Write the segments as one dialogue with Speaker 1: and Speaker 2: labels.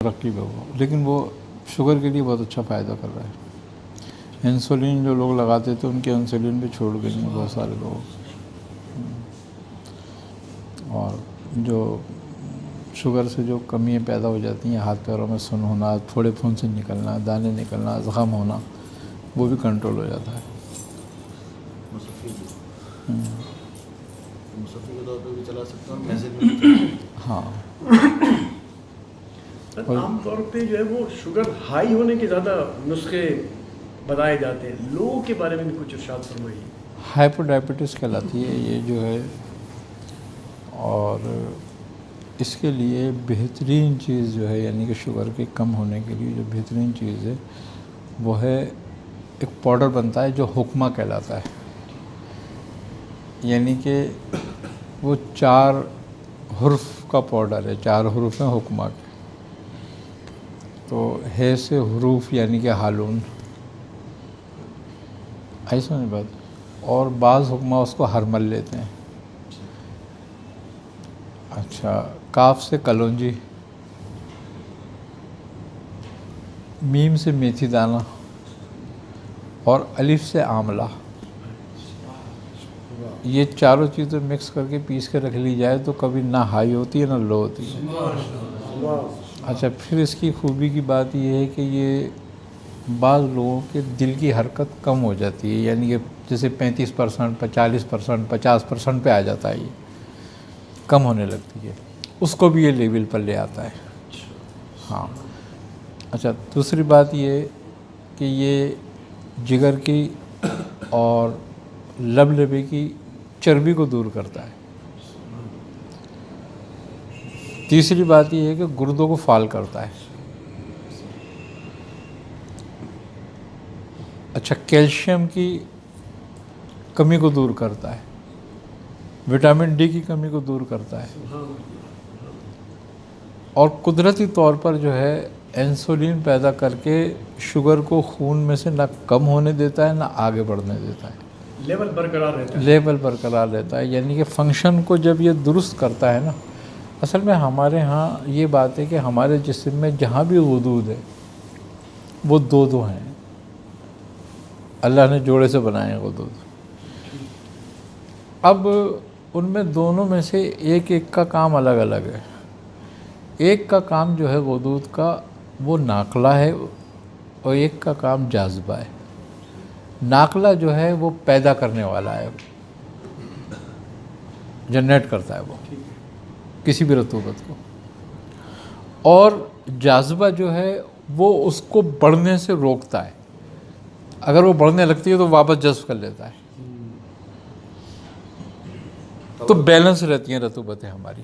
Speaker 1: ترقی پہ وہ، لیکن وہ شوگر کے لیے بہت اچھا فائدہ کر رہا ہے۔ انسولین جو لوگ لگاتے تھے ان کے انسولین بھی چھوڑ گئے ہیں بہت سارے لوگ، اور جو شوگر سے جو کمیاں پیدا ہو جاتی ہیں، ہاتھ پیروں میں سن ہونا، پھوڑے پھنسے نکلنا، دانے نکلنا، زخم ہونا، وہ بھی کنٹرول ہو جاتا ہے۔
Speaker 2: مصفی کے طور پہ بھی چلا سکتا ہوں، میزل میں بھی چلا سکتا
Speaker 1: ہاں،
Speaker 3: عام طور پہ جو ہے وہ شوگر ہائی ہونے کے زیادہ نسخے بتائے جاتے ہیں، لوگوں کے بارے میں بھی کچھ ارشاد فرمائیے۔
Speaker 1: ہائپر ڈائبٹیز کہلاتی ہے یہ جو ہے، اور اس کے لیے بہترین چیز جو ہے، یعنی کہ شوگر کے کم ہونے کے لیے جو بہترین چیز ہے وہ ہے ایک پاؤڈر بنتا ہے جو حکمہ کہلاتا ہے، یعنی کہ وہ 4 حرف کا پاؤڈر ہے، 4 حروف ہیں حکمہ کے، تو ہے سے حروف یعنی کہ ہالون، ایسا نہیں بات، اور بعض حکمہ اس کو ہرمل لیتے ہیں۔ اچھا، کاف سے کلونجی، میم سے میتھی دانہ، اور الف سے آملہ، یہ چاروں چیزیں مکس کر کے پیس کے رکھ لی جائے تو کبھی نہ ہائی ہوتی ہے نہ لو ہوتی ہے۔ اچھا، پھر اس کی خوبی کی بات یہ ہے کہ یہ بعض لوگوں کے دل کی حرکت کم ہو جاتی ہے، یعنی کہ جیسے 35%، 40%، 50% پہ آ جاتا ہے، یہ کم ہونے لگتی ہے، اس کو بھی یہ لیول پر لے آتا ہے۔ ہاں، اچھا، دوسری بات یہ کہ یہ جگر کی اور لب لبے کی چربی کو دور کرتا ہے۔ تیسری بات یہ ہے کہ گردوں کو فعال کرتا ہے۔ اچھا، کیلشیم کی کمی کو دور کرتا ہے، وٹامن ڈی کی کمی کو دور کرتا ہے، اور قدرتی طور پر جو ہے انسولین پیدا کر کے شوگر کو خون میں سے نہ کم ہونے دیتا ہے نہ آگے بڑھنے دیتا ہے،
Speaker 3: لیول برقرار رہتا ہے،
Speaker 1: لیول برقرار رہتا ہے، یعنی کہ فنکشن کو جب یہ درست کرتا ہے نا۔ اصل میں ہمارے ہاں یہ بات ہے کہ ہمارے جسم میں جہاں بھی غدود ہے وہ 2 ہیں، اللہ نے جوڑے سے بنائے ہیں غدود۔ اب ان میں دونوں میں سے ایک کا کام الگ الگ ہے۔ ایک کا کام جو ہے غدود کا وہ ناقلہ ہے، اور ایک کا کام جاذبہ ہے۔ ناقلہ جو ہے وہ پیدا کرنے والا ہے، جنریٹ کرتا ہے وہ کسی بھی رطوبت کو، اور جاذبہ جو ہے وہ اس کو بڑھنے سے روکتا ہے، اگر وہ بڑھنے لگتی ہے تو واپس جذب کر لیتا ہے، تو بیلنس رہتی ہیں رطوبتیں ہماری۔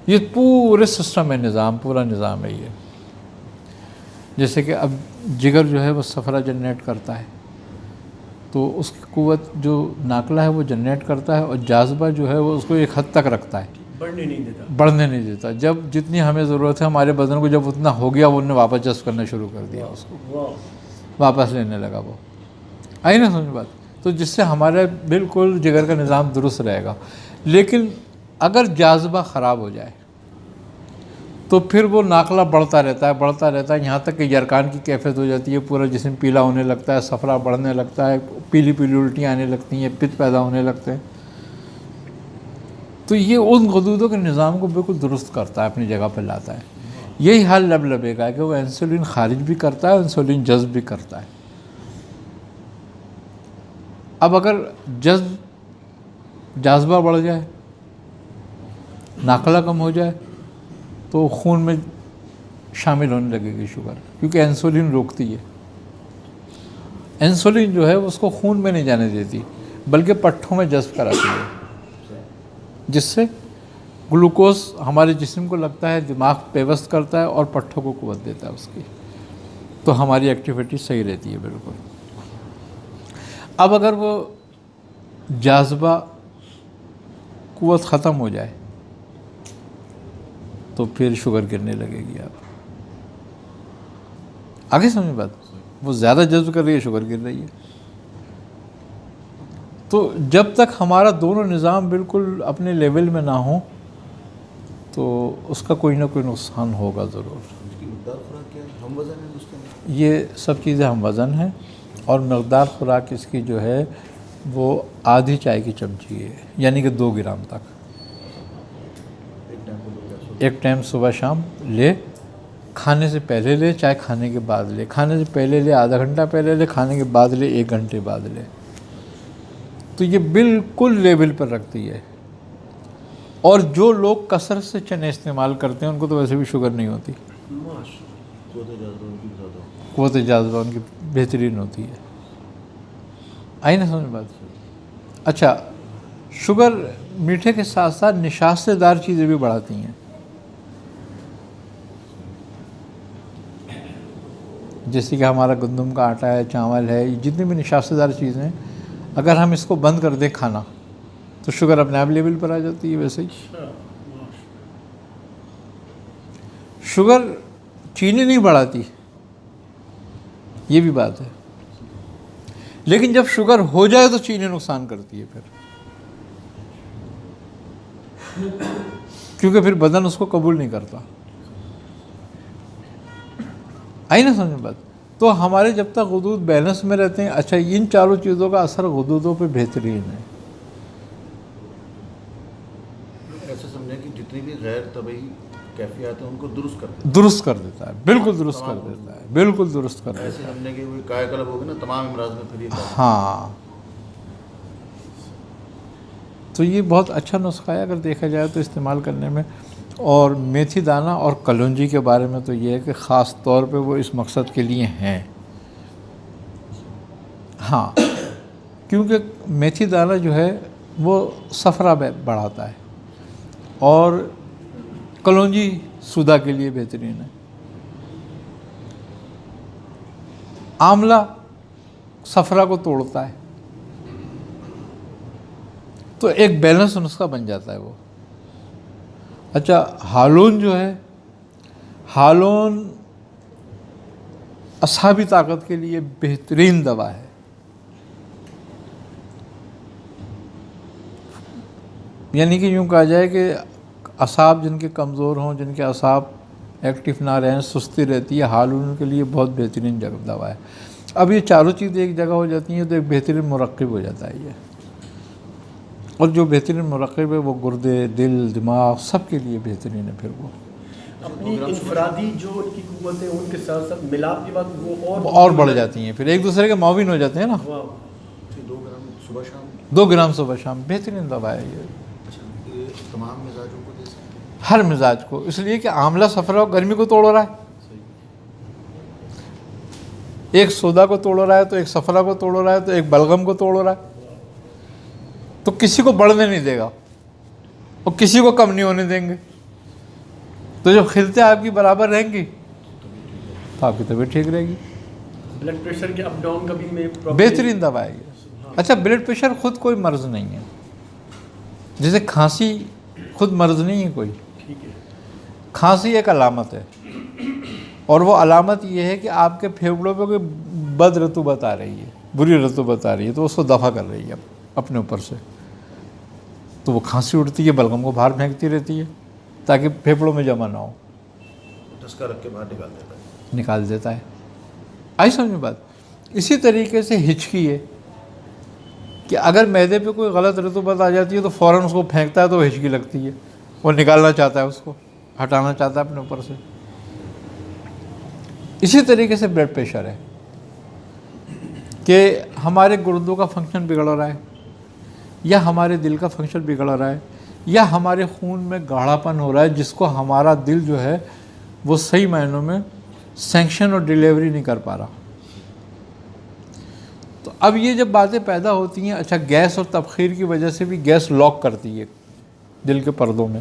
Speaker 1: یہ پورے سسٹم ہے، نظام، پورا نظام ہے یہ۔ جیسے کہ اب جگر جو ہے وہ صفرا جنریٹ کرتا ہے، تو اس کی قوت جو ناقلہ ہے وہ جنریٹ کرتا ہے، اور جاذبہ جو ہے وہ اس کو ایک حد تک رکھتا ہے،
Speaker 3: بڑھنے نہیں دیتا۔
Speaker 1: جب جتنی ہمیں ضرورت ہے ہمارے بدن کو، جب اتنا ہو گیا وہ نے واپس جذب کرنا شروع کر دیا، اس کو واپس لینے لگا وہ، آئی نا سمجھ بات؟ تو جس سے ہمارے بالکل جگر کا نظام درست رہے گا۔ لیکن اگر جاذبہ خراب ہو جائے تو پھر وہ ناقلہ بڑھتا رہتا ہے، یہاں تک کہ یرقان کی کیفیت ہو جاتی ہے، پورا جسم پیلا ہونے لگتا ہے، صفرا بڑھنے لگتا ہے، پیلی پیلی الٹیاں آنے لگتی ہیں، پت پیدا ہونے لگتے ہیں۔ تو یہ ان غدودوں کے نظام کو بالکل درست کرتا ہے، اپنی جگہ پہ لاتا ہے۔ یہی حال لب لبے کا ہے کہ وہ انسولین خارج بھی کرتا ہے، انسولین جذب بھی کرتا ہے۔ اب اگر جاذبہ بڑھ جائے، ناقلہ کم ہو جائے، تو خون میں شامل ہونے لگے گی شوگر، کیونکہ انسولین روکتی ہے۔ انسولین جو ہے اس کو خون میں نہیں جانے دیتی، بلکہ پٹھوں میں جذب کراتی ہے، جس سے گلوکوز ہمارے جسم کو لگتا ہے، دماغ پیوست کرتا ہے اور پٹھوں کو قوت دیتا ہے اس کی، تو ہماری ایکٹیویٹی صحیح رہتی ہے بالکل۔ اب اگر وہ جاذبہ قوت ختم ہو جائے تو پھر شوگر گرنے لگے گی۔ آپ آگے سمجھ بات؟ وہ زیادہ جذب کر رہی ہے، شوگر گر رہی ہے۔ تو جب تک ہمارا دونوں نظام بالکل اپنے لیول میں نہ ہوں تو اس کا کوئی نہ کوئی نقصان ہوگا ضرور.
Speaker 2: اس کی مقدار خوراک کیا ہے؟ ہم وزن ہے اس کے اندر؟
Speaker 1: یہ سب چیزیں ہم وزن ہیں، اور مقدار خوراک اس کی جو ہے وہ آدھی چائے کی چمچی ہے، یعنی کہ 2 گرام تک.
Speaker 2: ایک ٹائم کو لوگ
Speaker 1: ایک ٹائم صبح شام لے، کھانے سے پہلے لے، چاہے کھانے کے بعد لے. کھانے سے پہلے لے آدھا گھنٹہ پہلے لے، کھانے کے بعد لے 1 گھنٹے بعد لے. تو یہ بالکل لیول پر رکھتی ہے. اور جو لوگ کثرت سے چنے استعمال کرتے ہیں ان کو تو ویسے بھی شوگر نہیں ہوتی. قوت جاذبہ ان کی بہترین ہوتی ہے. آئی نا سمجھ بات؟ اچھا، شوگر میٹھے کے ساتھ ساتھ نشاستہ دار چیزیں بھی بڑھاتی ہیں. جیسے کہ ہمارا گندم کا آٹا ہے، چاول ہے، یہ جتنی بھی نشاستہ دار چیزیں ہیں، اگر ہم اس کو بند کر دیں کھانا تو شوگر اپنے آپ لیول پر آ جاتی ہے. ویسے ہی شوگر چینی نہیں بڑھاتی، یہ بھی بات ہے، لیکن جب شوگر ہو جائے تو چینی نقصان کرتی ہے پھر، کیونکہ پھر بدن اس کو قبول نہیں کرتا. آئی نا سمجھ بات؟ تو ہمارے جب تک غدود بیلنس میں رہتے ہیں، اچھا ان چاروں چیزوں کا اثر غدودوں پہ بہترین ہے.
Speaker 2: ایسا سمجھیں کہ جتنی بھی غیر طبعی کیفیات ہیں ان کو درست کر دیتا ہے.
Speaker 1: بالکل درست کر دیتا ہے، بالکل درست کر دیتا ہے.
Speaker 2: ایسے سمجھیں کہ وہ کائے کلب ہوگا نا تمام امراض میں پھر یہ
Speaker 1: ہاں، تو یہ بہت اچھا نسخہ ہے اگر دیکھا جائے تو استعمال کرنے میں. اور میتھی دانہ اور کلونجی کے بارے میں تو یہ ہے کہ خاص طور پہ وہ اس مقصد کے لیے ہیں. ہاں، کیونکہ میتھی دانہ جو ہے وہ صفرا بڑھاتا ہے، اور کلونجی صداع کے لیے بہترین ہے. آملہ صفرا کو توڑتا ہے، تو ایک بیلنس نسخہ بن جاتا ہے وہ. اچھا، ہالون جو ہے، ہالون اعصابی طاقت کے لیے بہترین دوا ہے. یعنی کہ یوں کہا جائے کہ اعصاب جن کے کمزور ہوں، جن کے اعصاب ایکٹیو نہ رہیں، سستی رہتی ہے، ہالون کے لیے بہت بہترین دوا ہے. اب یہ چاروں چیزیں ایک جگہ ہو جاتی ہیں تو ایک بہترین مرکب ہو جاتا ہے یہ. اور جو بہترین مرکب ہے وہ گردے، دل، دماغ سب کے لیے بہترین ہے. پھر وہ
Speaker 3: اپنی انفرادی جو ان کی قوتیں ان کے ساتھ ساتھ ملاپ کے بعد وہ
Speaker 1: اور بڑھ جاتی ہیں، پھر ایک دوسرے کے معاون ہو جاتے ہیں نا.
Speaker 2: 2 گرام صبح شام
Speaker 1: 2 گرام صبح شام بہترین دوا ہے یہ.
Speaker 2: یہ تمام مزاجوں کو دے سکتے ہیں؟
Speaker 1: ہر مزاج کو، اس لیے کہ آملہ صفرا گرمی کو توڑ رہا ہے، ایک سودا کو توڑ رہا ہے، تو ایک صفرا کو توڑ رہا ہے، تو ایک بلغم کو توڑ رہا ہے. تو کسی کو بڑھنے نہیں دے گا اور کسی کو کم نہیں ہونے دیں گے. تو جب خلطیں آپ کی برابر رہیں گی تو آپ کی طبیعت ٹھیک رہے گی.
Speaker 3: بلڈ پریشر کے اپ ڈاؤن کا بھی میں
Speaker 1: بہترین دوا ہے یہ. اچھا، بلڈ پریشر خود کوئی مرض نہیں ہے، جیسے کھانسی خود مرض نہیں ہے کوئی.
Speaker 3: ٹھیک ہے،
Speaker 1: کھانسی ایک علامت ہے، اور وہ علامت یہ ہے کہ آپ کے پھیپھڑوں پہ کوئی بد رطوبت آ رہی ہے، بری رطوبت آ رہی ہے، تو اس کو دفع کر رہی ہے اپنے اوپر سے. تو وہ کھانسی اٹھتی ہے، بلغم کو باہر پھینکتی رہتی ہے تاکہ پھیپھڑوں میں جمع نہ ہو،
Speaker 2: دھسکا رکھ کے باہر
Speaker 1: نکال دیتا ہے. آئی سمجھ میں بات؟ اسی طریقے سے ہچکی ہے کہ اگر معدے پہ کوئی غلط رطوبت آ جاتی ہے تو فوراً اس کو پھینکتا ہے تو وہ ہچکی لگتی ہے، وہ نکالنا چاہتا ہے، اس کو ہٹانا چاہتا ہے اپنے اوپر سے. اسی طریقے سے بلڈ پریشر ہے کہ ہمارے گردوں کا فنکشن بگڑ رہا ہے، یا ہمارے دل کا فنکشن بگڑ رہا ہے، یا ہمارے خون میں گاڑھا پن ہو رہا ہے جس کو ہمارا دل جو ہے وہ صحیح معنوں میں سینکشن اور ڈیلیوری نہیں کر پا رہا. تو اب یہ جب باتیں پیدا ہوتی ہیں، اچھا گیس اور تبخیر کی وجہ سے بھی گیس لاک کرتی ہے دل کے پردوں میں،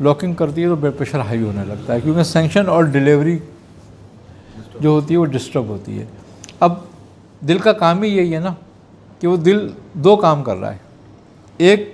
Speaker 1: لاکنگ کرتی ہے تو بلڈ پریشر ہائی ہونے لگتا ہے، کیونکہ سینکشن اور ڈیلیوری جو ہوتی ہے وہ ڈسٹرب ہوتی ہے. اب دل کا کام ہی یہی ہے نا کہ وہ دل 2 کام کر رہا ہے، ایک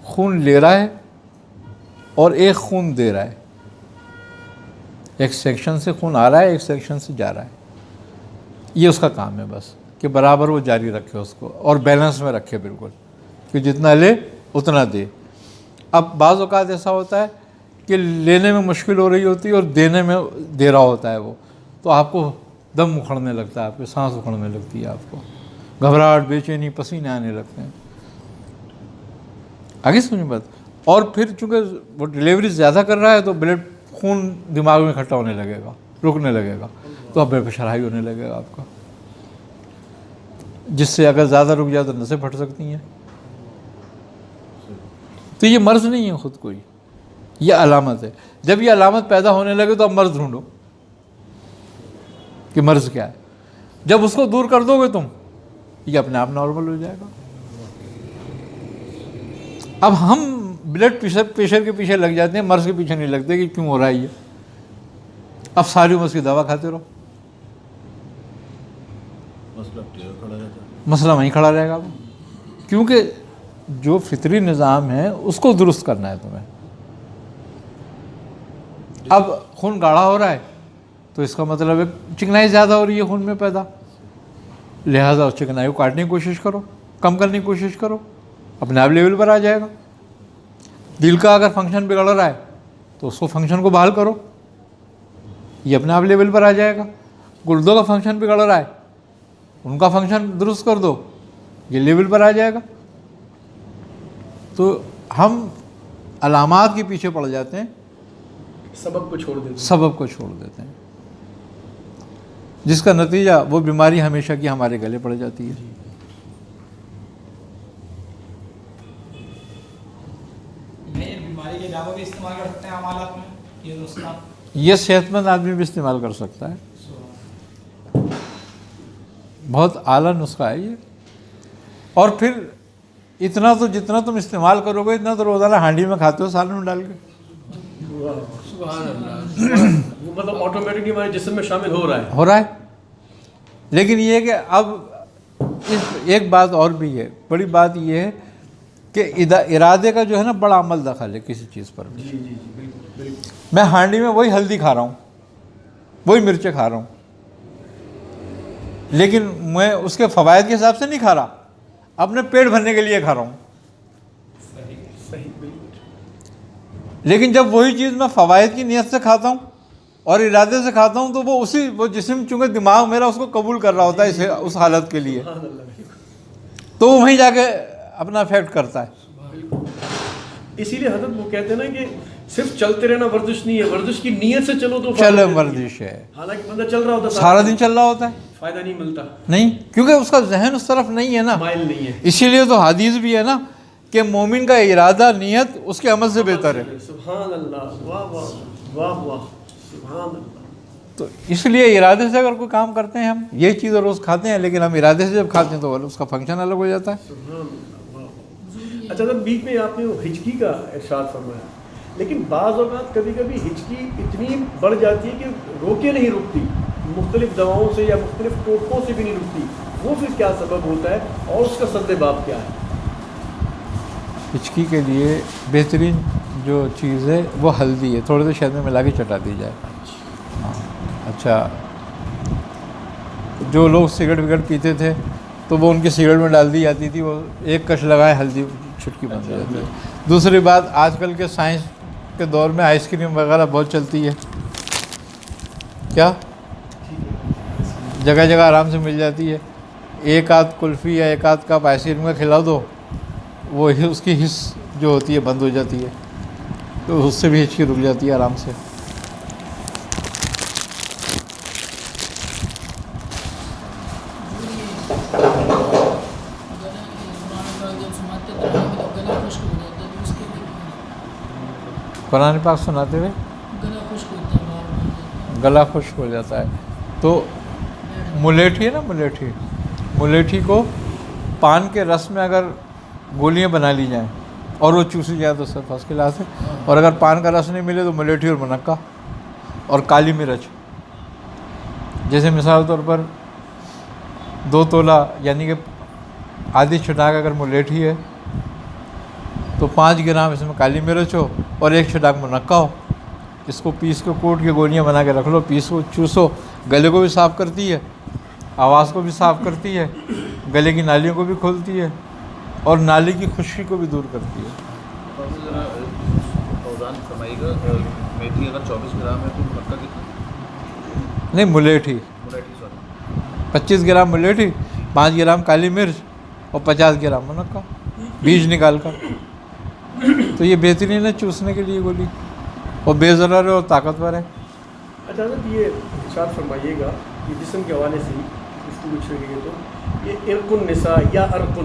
Speaker 1: خون لے رہا ہے اور ایک خون دے رہا ہے. ایک سیکشن سے خون آ رہا ہے، ایک سیکشن سے جا رہا ہے. یہ اس کا کام ہے بس، کہ برابر وہ جاری رکھے اس کو اور بیلنس میں رکھے بالکل، کہ جتنا لے اتنا دے. اب بعض اوقات ایسا ہوتا ہے کہ لینے میں مشکل ہو رہی ہوتی ہے اور دینے میں دے رہا ہوتا ہے وہ، تو آپ کو دم اکھڑنے لگتا ہے، آپ کے سانس اکھڑنے لگتی ہے، آپ کو گھبراہٹ، بے چینی، پسینے آنے لگتے ہیں. آگے سمجھ بات. اور پھر چونکہ وہ ڈلیوری زیادہ کر رہا ہے تو بلڈ، خون دماغ میں اکٹھا ہونے لگے گا، رکنے لگے گا، تو اب بلڈ پریشر ہائی ہونے لگے گا آپ کا، جس سے اگر زیادہ رک جائے تو نسیں پھٹ سکتی ہیں. تو یہ مرض نہیں ہے خود کوئی، یہ علامت ہے. جب یہ علامت پیدا ہونے لگے تو اب مرض ڈھونڈو کہ مرض کیا ہے. جب اس کو دور کر دو گے تم، یہ اپنے آپ نارمل ہو جائے گا. اب ہم بلڈ پریشر کے پیچھے لگ جاتے ہیں، مرض کے پیچھے نہیں لگتے کہ کیوں ہو رہا ہے یہ. اب ساری عمر کی دوا کھاتے رہو، مسئلہ وہیں کھڑا رہے گا. کیونکہ جو فطری نظام ہے اس کو درست کرنا ہے تمہیں. اب خون گاڑھا ہو رہا ہے تو اس کا مطلب ہے چکنائی زیادہ ہو رہی ہے خون میں پیدا، لہٰذا اس چکنائی کو کاٹنے کی کوشش کرو، کم کرنے کی کوشش کرو، اپنے آپ لیول پر آ جائے گا. دل کا اگر فنکشن بگڑ رہا ہے تو اس کو فنکشن کو بحال کرو، یہ اپنے آپ لیول پر آ جائے گا. گردوں کا فنکشن بگڑ رہا ہے، ان کا فنکشن درست کر دو، یہ لیول پر آ جائے گا. تو ہم علامات کے پیچھے پڑ جاتے ہیں،
Speaker 3: سبب کو چھوڑ دیتے ہیں،
Speaker 1: جس کا نتیجہ وہ بیماری ہمیشہ کی ہمارے گلے پڑ جاتی ہے.
Speaker 4: بیماری کے علاوہ بھی استعمال کر سکتے ہیں ہم حالات میں یہ نسخہ؟
Speaker 1: یہ صحت مند آدمی بھی استعمال کر سکتا ہے، بہت اعلیٰ نسخہ ہے یہ. اور پھر اتنا تو جتنا تم استعمال کرو گے اتنا تو روزانہ ہانڈی میں کھاتے ہو سالن میں ڈال کے.
Speaker 3: سبحان اللہ. وہ مطلب آٹومیٹکلی ہمارے جسم میں شامل ہو رہا ہے.
Speaker 1: لیکن یہ ہے کہ اب ایک بات اور بھی ہے، بڑی بات یہ ہے کہ ارادے کا جو ہے نا بڑا عمل دخل ہے کسی چیز پر بھی.
Speaker 3: جی بالکل.
Speaker 1: میں ہانڈی میں وہی ہلدی کھا رہا ہوں، وہی مرچیں کھا رہا ہوں، لیکن میں اس کے فوائد کے حساب سے نہیں کھا رہا، اپنے پیٹ بھرنے کے لیے کھا رہا ہوں.
Speaker 3: صحیح بالکل.
Speaker 1: لیکن جب وہی چیز میں فوائد کی نیت سے کھاتا ہوں اور ارادے سے کھاتا ہوں تو وہ جسم چونکہ دماغ میرا اس کو قبول کر رہا ہوتا ہے اس حالت کے لیے، تو وہ وہیں جا کے اپنا افیکٹ کرتا ہے.
Speaker 3: اسی لیے حضرت وہ کہتے ہیں نا کہ صرف چلتے رہنا ورزش نہیں ہے، ورزش کی نیت سے چلو تو
Speaker 1: چلے ورزش ہے.
Speaker 3: حالانکہ بندہ چل رہا ہوتا ہے
Speaker 1: سارا دن چل رہا ہوتا ہے،
Speaker 3: فائدہ نہیں ملتا،
Speaker 1: نہیں، کیونکہ اس کا ذہن اس طرف نہیں ہے نا،
Speaker 3: مائل نہیں ہے.
Speaker 1: اسی لیے تو حدیث بھی ہے نا کہ مومن کا ارادہ نیت اس کے عمل سے بہتر ہے.
Speaker 3: سبحان اللہ. واہ واہ واہ واہ. سبحان اللہ.
Speaker 1: تو اس لیے ارادے سے اگر کوئی کام کرتے ہیں، ہم یہ چیز روز کھاتے ہیں لیکن ہم ارادے سے جب کھاتے ہیں تو اس کا فنکشن الگ ہو جاتا ہے.
Speaker 3: سبحان اللہ. واہ. اچھا سر، بیچ میں آپ نے وہ ہچکی کا ارشاد فرمایا، لیکن بعض اوقات کبھی کبھی ہچکی اتنی بڑھ جاتی ہے کہ روکے نہیں رکتی، مختلف دواؤں سے یا مختلف ٹوٹکوں سے بھی نہیں رکتی. وہ پھر کیا سبب ہوتا ہے اور اس کا سد باب کیا ہے؟
Speaker 1: ہچکی کے لیے بہترین جو چیز ہے وہ ہلدی ہے، تھوڑے سے شہد میں ملا کے چٹا دی جائے. ہاں اچھا، جو لوگ سگریٹ وگریٹ پیتے تھے تو وہ ان کی سگریٹ میں ڈال دی جاتی تھی، وہ ایک کش لگائے ہلدی چھٹکی بن جاتی ہے. دوسری بات، آج کل کے سائنس کے دور میں آئس کریم وغیرہ بہت چلتی ہے، کیا جگہ جگہ آرام سے مل جاتی ہے. ایک آدھ کلفی یا ایک آدھ کپ آئس کریم کا کھلا دو، وہ اس کی حس جو ہوتی ہے بند ہو جاتی ہے، تو اس سے بھی ہچکی رک جاتی ہے آرام سے. قرآن پاک سناتے ہوئے گلا خشک ہو جاتا ہے تو ملیٹھی ہے نا، ملیٹھی کو پان کے رس میں اگر گولیاں بنا لی جائیں اور وہ چوسی جائے تو سب فرسٹ کلاس ہے. اور اگر پان کا رس نہیں ملے تو ملیٹھی اور منقہ اور کالی مرچ، جیسے مثال طور پر 2 تولہ یعنی کہ آدھی چھٹاک اگر ملیٹھی ہے تو 5 گرام اس میں کالی مرچ ہو اور 1 چھٹاک منقہ ہو. اس کو پیس کے کوٹ کے گولیاں بنا کے رکھ لو، پیسو چوسو. گلے کو بھی صاف کرتی ہے، آواز کو بھی صاف کرتی ہے، گلے کی نالیوں کو بھی کھولتی ہے اور نالی کی خشکی کو بھی دور کرتی ہے.
Speaker 2: فوزان فرمائیے گا میتھی اگر 24 گرام ہے تو منقع کتنا؟
Speaker 1: نہیں ملیٹھی،
Speaker 2: ملیٹھی سوری
Speaker 1: 25 گرام ملیٹھی، 5 گرام کالی مرچ اور 50 گرام منقع بیج نکال کر. تو یہ بہترین ہے چوسنے کے لیے گولی، اور بے ضرر ہے اور طاقتور ہے.
Speaker 3: اچھا حضرت یہ ارشاد فرمائیے گا کہ جسم کے حوالے سے اس کی پوچھ رہی ہے تو یہ ارق النساء یا ارق